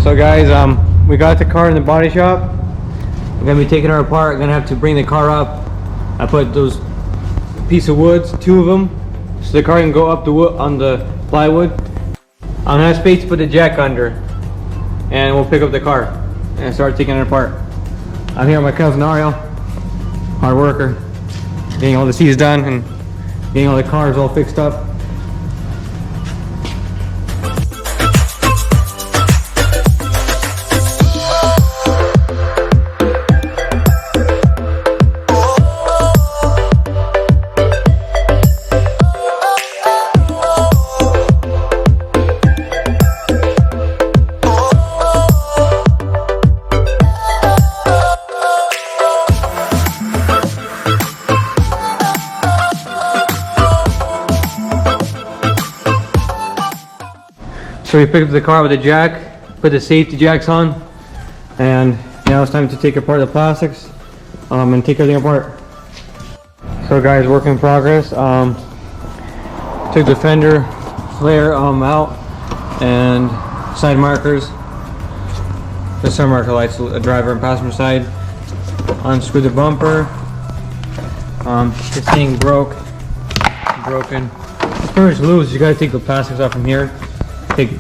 So guys, we got the car in the body shop. We're gonna be taking her apart. I'm gonna have to bring the car up. I put those piece of woods, 2 of them, so the car can go up the wood on the plywood. I don't have space to put the jack under, and we'll pick up the car and start taking it apart. I'm here with my cousin Ariel, hard worker, getting all the seats done and getting all the cars all fixed up. So we picked up the car with the jack, put the safety jacks on, and now it's time to take apart the plastics and take everything apart. So guys, work in progress. Took the fender flare out and side markers, the side marker lights, the driver and passenger side. Unscrew the bumper. This thing broken. It's pretty much loose. You gotta take the plastics off from here. Take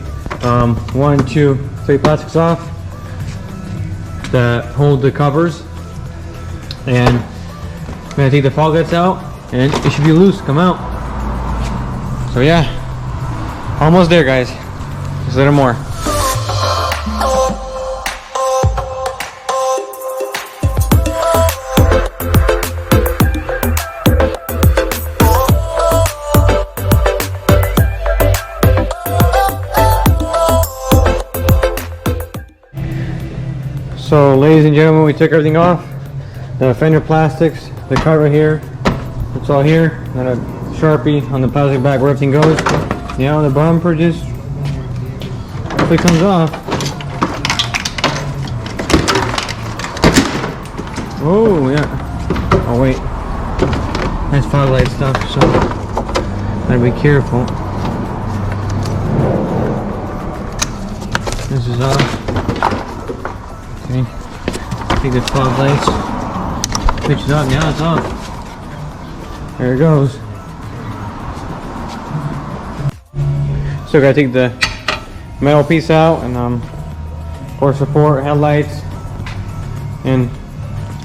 1, 2, 3 plastics off that hold the covers, and I'm gonna take the fog lights out, and it should be loose, come out. So yeah, almost there guys, just a little more. So ladies and gentlemen, we took everything off. The fender plastics, the cover here, it's all here. And a Sharpie on the plastic bag where everything goes. Now the bumper just hopefully comes off. Oh yeah. Oh wait. That's fog light stuff, so gotta be careful. This is off. Okay, take the fog lights, switch it up, now it's off. There it goes. So gotta take the metal piece out and core support, headlights, and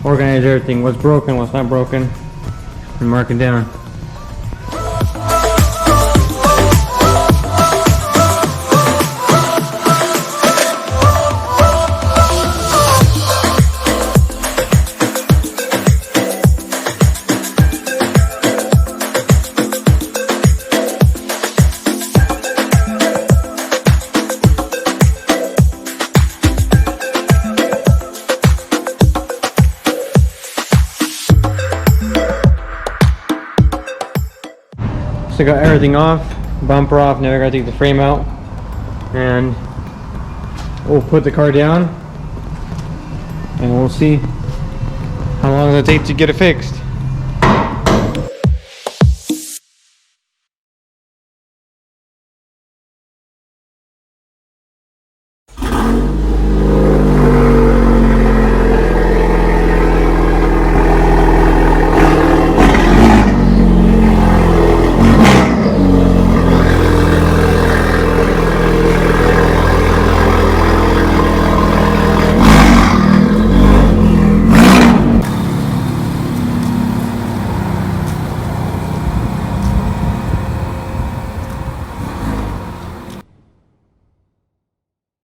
organize everything, what's broken, what's not broken, and mark it down. So I got everything off, bumper off, now I gotta take the frame out, and we'll put the car down, and we'll see how long it'll take to get it fixed.